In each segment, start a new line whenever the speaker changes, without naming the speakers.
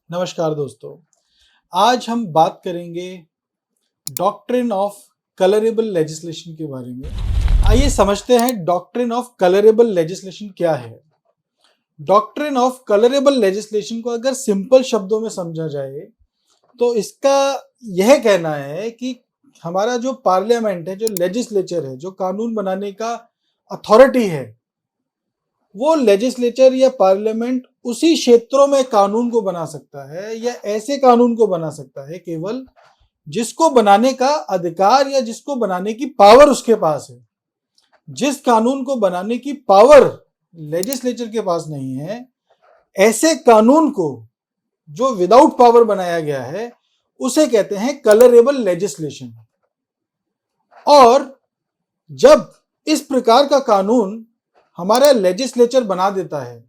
नमस्कार दोस्तों, आज हम बात करेंगे डॉक्ट्रिन ऑफ कलरेबल लेजिस्लेशन के बारे में। आइए समझते हैं डॉक्ट्रिन ऑफ कलरेबल लेजिस्लेशन क्या है। डॉक्ट्रिन ऑफ कलरेबल लेजिस्लेशन को अगर सिंपल शब्दों में समझा जाए तो इसका यह कहना है कि हमारा जो पार्लियामेंट है, जो लेजिस्लेचर है, जो कानून बनाने का अथॉरिटी है, वो लेजिस्लेचर या पार्लियामेंट उसी क्षेत्रों में कानून को बना सकता है या ऐसे कानून को बना सकता है केवल जिसको बनाने का अधिकार या जिसको बनाने की पावर उसके पास है। जिस कानून को बनाने की पावर लेजिस्लेचर के पास नहीं है, ऐसे कानून को जो विदाउट पावर बनाया गया है उसे कहते हैं कलरेबल लेजिस्लेशन। और जब इस प्रकार का कानून हमारा लेजिस्लेचर बना देता है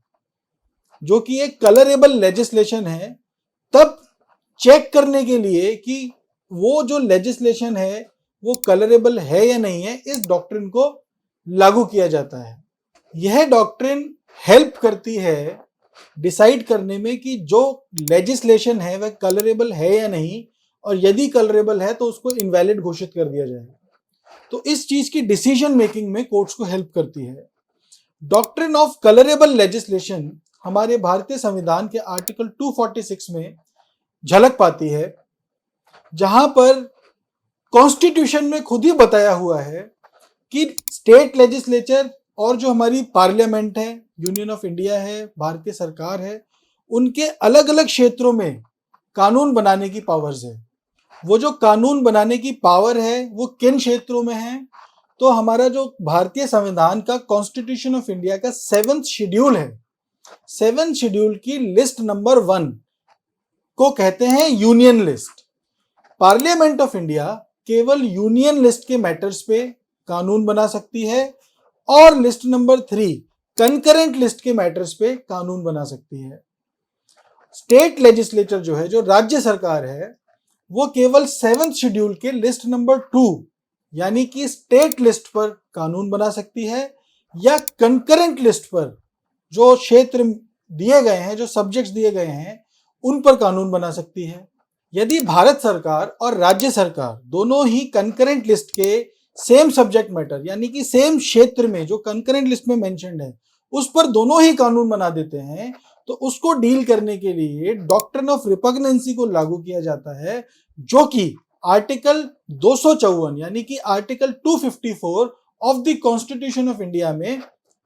जो कि एक कलरेबल लेजिस्लेशन है, तब चेक करने के लिए कि वो जो लेजिस्लेशन है वो कलरेबल है या नहीं है, इस डॉक्ट्रिन को लागू किया जाता है। यह डॉक्ट्रिन हेल्प करती है डिसाइड करने में कि जो लेजिस्लेशन है वह कलरेबल है या नहीं, और यदि कलरेबल है तो उसको इनवैलिड घोषित कर दिया जाए। तो इस चीज की डिसीजन मेकिंग में कोर्ट्स को हेल्प करती है। डॉक्ट्रिन ऑफ कलरेबल लेजिस्लेशन हमारे भारतीय संविधान के आर्टिकल 246 में झलक पाती है, जहां पर कॉन्स्टिट्यूशन में खुद ही बताया हुआ है कि स्टेट लेजिस्लेचर और जो हमारी पार्लियामेंट है, यूनियन ऑफ इंडिया है, भारतीय सरकार है, उनके अलग अलग क्षेत्रों में कानून बनाने की पावर्स है। वो जो कानून बनाने की पावर है वो किन क्षेत्रों में है, तो हमारा जो भारतीय संविधान का कॉन्स्टिट्यूशन ऑफ इंडिया का 7th शेड्यूल है, 7th शेड्यूल की लिस्ट नंबर 1 को कहते हैं union list. Parliament of India केवल यूनियन लिस्ट के मैटर्स पे कानून बना सकती है और लिस्ट नंबर 3 कंकरेंट लिस्ट के मैटर्स पे कानून बना सकती है। स्टेट लेजिस्लेचर जो है, जो राज्य सरकार है, वो केवल 7th शेड्यूल के लिस्ट नंबर 2 यानी कि स्टेट लिस्ट पर कानून बना सकती है, या कंकरेंट लिस्ट पर जो क्षेत्र दिए गए हैं, जो सब्जेक्ट्स दिए गए हैं, उन पर कानून बना सकती है। यदि भारत सरकार और राज्य सरकार दोनों ही कंकरेंट लिस्ट के सेम सब्जेक्ट मैटर यानी कि सेम क्षेत्र में जो कंकरेंट लिस्ट में मेंशन्ड है उस पर दोनों ही कानून बना देते हैं, तो उसको डील करने के लिए डॉक्ट्रिन ऑफ रिपग्नेंसी को लागू किया जाता है, जो कि आर्टिकल 254 यानी कि article 254 of the constitution of India में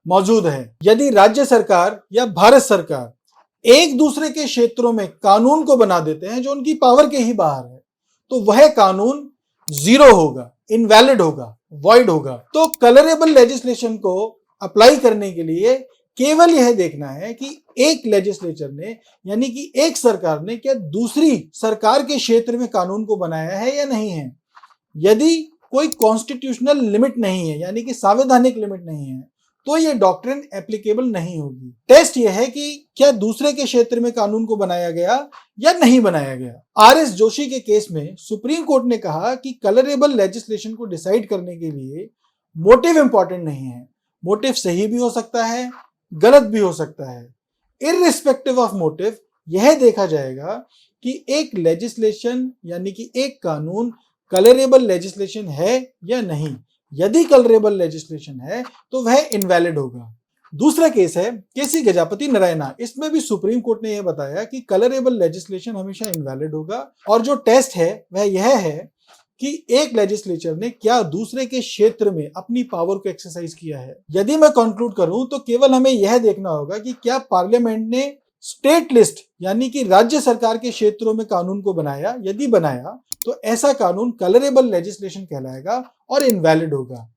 मौजूद है। यदि राज्य सरकार या भारत सरकार एक दूसरे के क्षेत्रों में कानून को बना देते हैं जो उनकी पावर के ही बाहर है, तो वह कानून जीरो होगा, इनवैलिड होगा, वॉइड होगा। तो कलरेबल लेजिस्लेशन को अप्लाई करने के लिए केवल यह देखना है कि एक लेजिस्लेचर ने यानी कि एक सरकार ने क्या दूसरी सरकार के क्षेत्र में कानून को बनाया है या नहीं है। यदि कोई कॉन्स्टिट्यूशनल लिमिट नहीं है यानी कि संवैधानिक लिमिट नहीं है, तो ये डॉक्ट्रिन एप्लीकेबल नहीं होगी। टेस्ट यह है कि क्या दूसरे के क्षेत्र में कानून को बनाया गया या नहीं बनाया गया। आर.एस. जोशी के केस में सुप्रीम कोर्ट ने कहा कि कलरेबल लेजिस्लेशन को डिसाइड करने के लिए मोटिव इंपॉर्टेंट नहीं है। मोटिव सही भी हो सकता है, गलत भी हो सकता है। इररिस्पेक्टिव ऑफ मोटिव यह देखा जाएगा कि एक लेजिस्लेशन यानी कि एक कानून कलरेबल लेजिस्लेशन है या नहीं। यदि कलरेबल लेजिस्लेशन है तो वह इनवैलिड होगा। दूसरा केस है केसी गजापति नारायणा। इसमें भी सुप्रीम कोर्ट ने यह बताया कि कलरेबल लेजिस्लेशन हमेशा इनवैलिड होगा, और जो टेस्ट है वह यह है कि एक लेजिस्लेचर ने क्या दूसरे के क्षेत्र में अपनी पावर को एक्सरसाइज किया है। यदि मैं कंक्लूड करूं तो केवल हमें यह देखना होगा कि क्या पार्लियामेंट ने स्टेट लिस्ट यानी कि राज्य सरकार के क्षेत्रों में कानून को बनाया। यदि बनाया तो ऐसा कानून कलरेबल लेजिस्लेशन कहलाएगा और इनवैलिड होगा।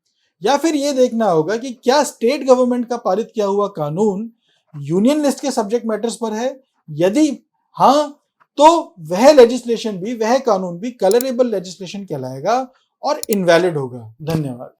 या फिर यह देखना होगा कि क्या स्टेट गवर्नमेंट का पारित किया हुआ कानून यूनियन लिस्ट के सब्जेक्ट मैटर्स पर है। यदि हाँ, तो वह लेजिस्लेशन भी, वह कानून भी कलरेबल लेजिस्लेशन कहलाएगा और इनवैलिड होगा। धन्यवाद।